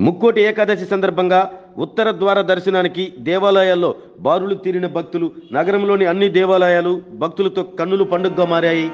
ముక్కోటి ఏకాదశి సందర్భంగా ఉత్తర ద్వార దర్శనానికి దేవాలయాల్లో బారులు తీరిన భక్తులు. నగరంలోని అన్ని దేవాలయాలు భక్తులతో కన్నులు పండుగగా మారాయి.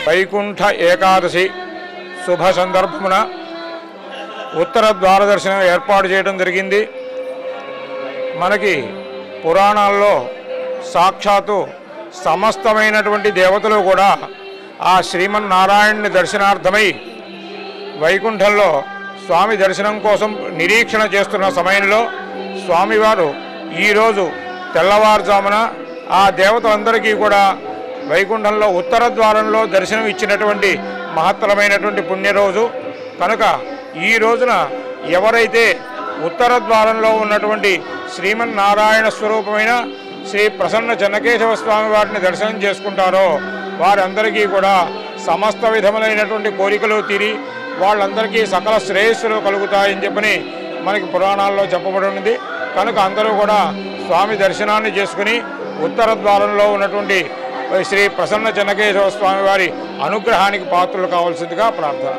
వైకుంఠ ఏకాదశి శుభ సందర్భమున ఉత్తర ద్వార దర్శనం ఏర్పాటు చేయడం జరిగింది. మనకి పురాణాల్లో సాక్షాత్తు సమస్తమైనటువంటి దేవతలు కూడా ఆ శ్రీమన్నారాయణుని దర్శనార్థమై వైకుంఠంలో స్వామి దర్శనం కోసం నిరీక్షణ చేస్తున్న సమయంలో స్వామివారు ఈరోజు తెల్లవారుజామున ఆ దేవతలందరికీ కూడా వైకుంఠంలో ఉత్తర ద్వారంలో దర్శనం ఇచ్చినటువంటి మహత్తరమైనటువంటి పుణ్యరోజు కనుక ఈ రోజున ఎవరైతే ఉత్తర ద్వారంలో ఉన్నటువంటి శ్రీమన్నారాయణ స్వరూపమైన శ్రీ ప్రసన్న చెన్నకేశవ స్వామి వారిని దర్శనం చేసుకుంటారో వారందరికీ కూడా సమస్త విధములైనటువంటి కోరికలు తీరి వాళ్ళందరికీ సకల శ్రేయస్సులు కలుగుతాయని చెప్పని మనకి పురాణాల్లో చెప్పబడి ఉంది. కనుక అందరూ కూడా స్వామి దర్శనాన్ని చేసుకుని ఉత్తర ద్వారంలో ఉన్నటువంటి శ్రీ ప్రసన్న చెన్నకేశవ స్వామి వారి అనుగ్రహానికి పాత్రలు కావాల్సిందిగా ప్రార్థన.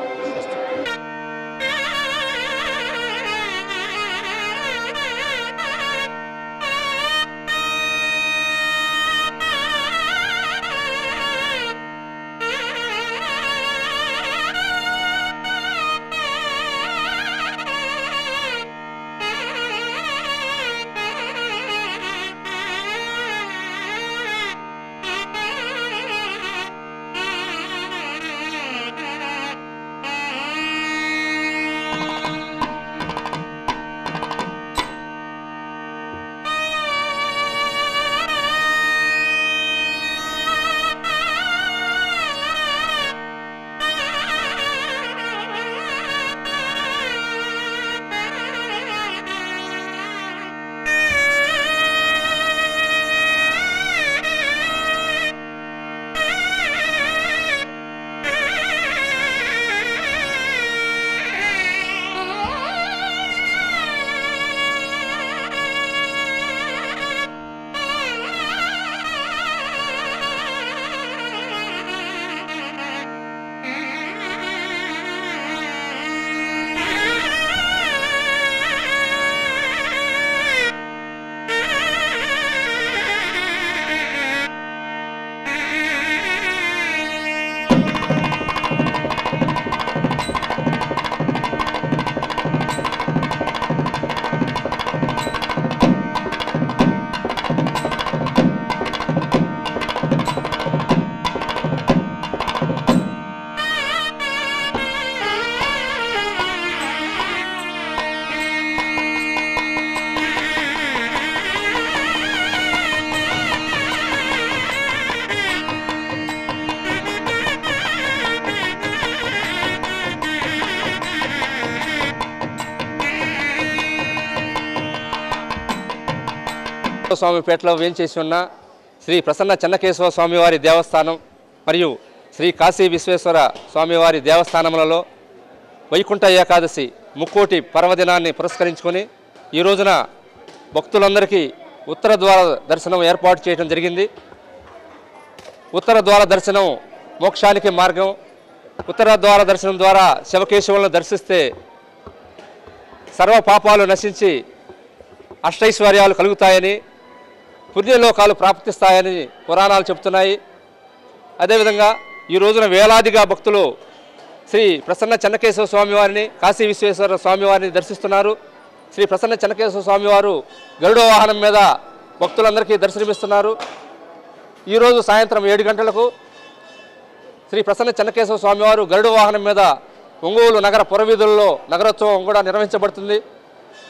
స్వామిపేటలో వేంచేసి ఉన్న శ్రీ ప్రసన్న చెన్నకేశవ స్వామివారి దేవస్థానం మరియు శ్రీ కాశీ విశ్వేశ్వర స్వామివారి దేవస్థానములలో వైకుంఠ ఏకాదశి ముక్కోటి పర్వదినాన్ని పురస్కరించుకొని ఈ రోజున భక్తులందరికీ ఉత్తర ద్వార దర్శనం ఏర్పాటు చేయడం జరిగింది. ఉత్తర ద్వార దర్శనం మోక్షానికి మార్గం. ఉత్తర ద్వార దర్శనం ద్వారా శివకేశవులను దర్శిస్తే సర్వ పాపాలు నశించి అష్టైశ్వర్యాలు కలుగుతాయని, పుణ్యలోకాలు ప్రాప్తిస్తాయని పురాణాలు చెబుతున్నాయి. అదేవిధంగా ఈ రోజున వేలాదిగా భక్తులు శ్రీ ప్రసన్న చెన్నకేశవ స్వామివారిని, కాశీ విశ్వేశ్వర స్వామివారిని దర్శిస్తున్నారు. శ్రీ ప్రసన్న చెన్నకేశవ స్వామివారు గరుడ వాహనం మీద భక్తులందరికీ దర్శనమిస్తున్నారు. ఈరోజు సాయంత్రం 7 గంటలకు శ్రీ ప్రసన్న చెన్నకేశవ స్వామివారు గరుడ వాహనం మీద ఒంగోలు నగర పురవీధుల్లో నగరోత్సవం కూడా నిర్వహించబడుతుంది.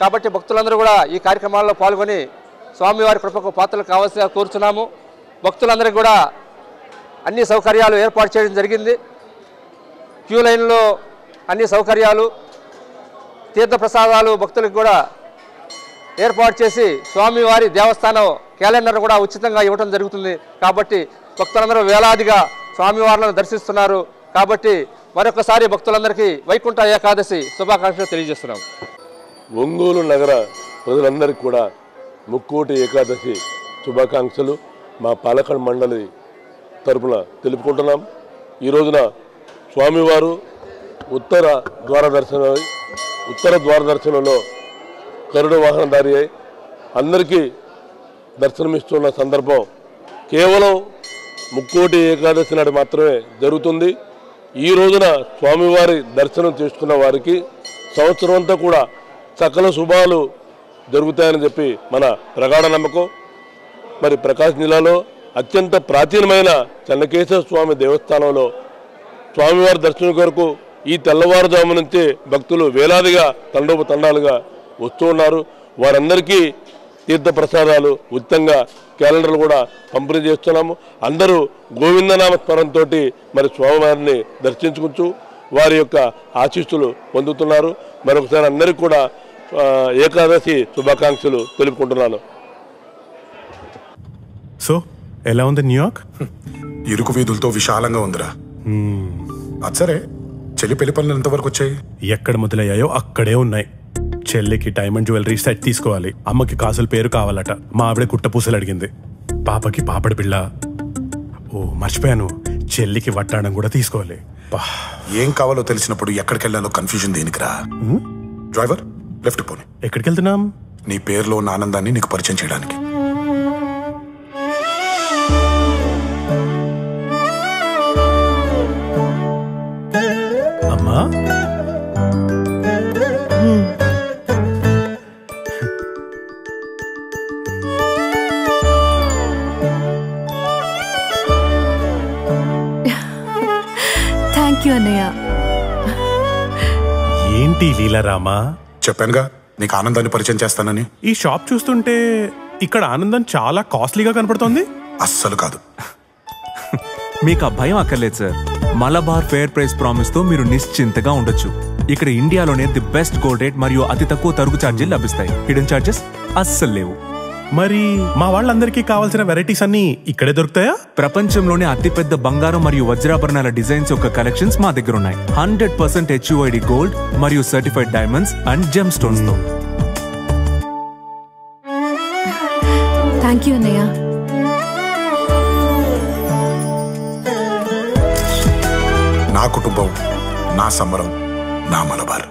కాబట్టి భక్తులందరూ కూడా ఈ కార్యక్రమాల్లో పాల్గొని స్వామివారి కృపకు పాత్రలు కావాల్సిగా కోరుచున్నాము. భక్తులందరికీ కూడా అన్ని సౌకర్యాలు ఏర్పాటు చేయడం జరిగింది. క్యూ లైన్లో అన్ని సౌకర్యాలు, తీర్థప్రసాదాలు భక్తులకు కూడా ఏర్పాటు చేసి స్వామివారి దేవస్థానం క్యాలెండర్ కూడా ఉచితంగా ఇవ్వడం జరుగుతుంది. కాబట్టి భక్తులందరూ వేలాదిగా స్వామివార్లను దర్శిస్తున్నారు. కాబట్టి మరొకసారి భక్తులందరికీ వైకుంఠ ఏకాదశి శుభాకాంక్షలు తెలియజేస్తున్నాం. ఒంగోలు నగర ప్రజలందరికీ కూడా ముక్కోటి ఏకాదశి శుభాకాంక్షలు మా పాలకొండ మండలి తరపున తెలుపుకుంటున్నాం. ఈ రోజున స్వామివారు ఉత్తర ద్వార దర్శనంలో గరుడ వాహనధారి అయి అందరికీ దర్శనమిస్తున్న సందర్భం కేవలం ముక్కోటి ఏకాదశి నాడు మాత్రమే జరుగుతుంది. ఈ రోజున స్వామివారి దర్శనం చేసుకున్న వారికి సంవత్సరం అంతా కూడా సకల శుభాలు జరుగుతాయని చెప్పి మన ప్రగాఢ నమ్మకం. మరి ప్రకాశం జిల్లాలో అత్యంత ప్రాచీనమైన చెన్నకేశవ స్వామి దేవస్థానంలో స్వామివారి దర్శనం కొరకు ఈ తెల్లవారుజాము నుంచే భక్తులు వేలాదిగా తండోపతండాలుగా వస్తూ ఉన్నారు. వారందరికీ తీర్థప్రసాదాలు ఉచితంగా క్యాలెండర్లు కూడా పంపిణీ చేస్తున్నాము. అందరూ గోవిందనామ స్మరణతో మరి స్వామివారిని దర్శించుకుంటూ వారి యొక్క ఆశీస్సులు పొందుతున్నారు. మరొకసారి అందరికీ కూడా ఏకాదశి శుభాకాంక్షలు తెలుపుకుంటున్నాను. సో ఎలా ఉంది న్యూయార్క్? ఇరుకు వీధులతో విశాలంగా ఉందిరా. సరే, చెల్లి పెళ్లి పనులు ఎంతవరకు వచ్చాయి? ఎక్కడ మొదలయ్యాయో అక్కడే ఉన్నాయి. చెల్లికి డైమండ్ జ్యువెలరీ సెట్ తీసుకోవాలి. అమ్మకి కాసుల పేరు కావాలట. మా ఆవిడ కుట్టపూసలు అడిగింది. పాపకి పాపడి పిల్ల. ఓ మర్చిపోయాను, చెల్లికి వట్టాడం కూడా తీసుకోవాలి. ఏం కావాలో తెలిసినప్పుడు ఎక్కడికి వెళ్ళాలో కన్ఫ్యూజన్ దేనికిరా? డ్రైవర్ లెఫ్ట్ పోనీ. ఎక్కడికి వెళ్తున్నాం? నీ పేరులో ఉన్న ఆనందాన్ని నీకు పరిచయం చేయడానికి. అమ్మా థ్యాంక్ యూ అన్నయ్య. ఏంటి లీలారామా? చెప్పానుగా నీకు ఆనందాన్ని పరిచయం చేస్తానని. ఈ షాప్ చూస్తుంటే ఇక్కడ ఆనందం చాలా కాస్ట్లీగా కనపడుతోంది. అస్సలు కాదు. మీకు ఆ భయం అక్కర్లేదు sir. Malabar fair price promise తో మీరు నిశ్చింతగా ఉండొచ్చు. ఇక్కడ ఇండియాలోనే ది బెస్ట్ గోల్డ్ రేట్ మరియు అతి తక్కువ తరుగు ఛార్జీలు లభిస్తాయి. హిడెన్ ఛార్జెస్ అస్సలు లేవు. మరి మా వాళ్ళందరికీ కావాల్సిన వెరైటీస్ అన్ని ఇక్కడే దొరుకుతాయా? ప్రపంచంలోనే అతిపెద్ద బంగారం మరియు వజ్రాభరణాల డిజైన్స్ యొక్క కలెక్షన్స్ మా దగ్గర ఉన్నాయి. 100% HUID గోల్డ్ మరియు certified diamonds and gem stones తో. థ్యాంక్ యూ అన్నయ్య. నా కుటుంబం, నా సంబరం, నా మలబార్.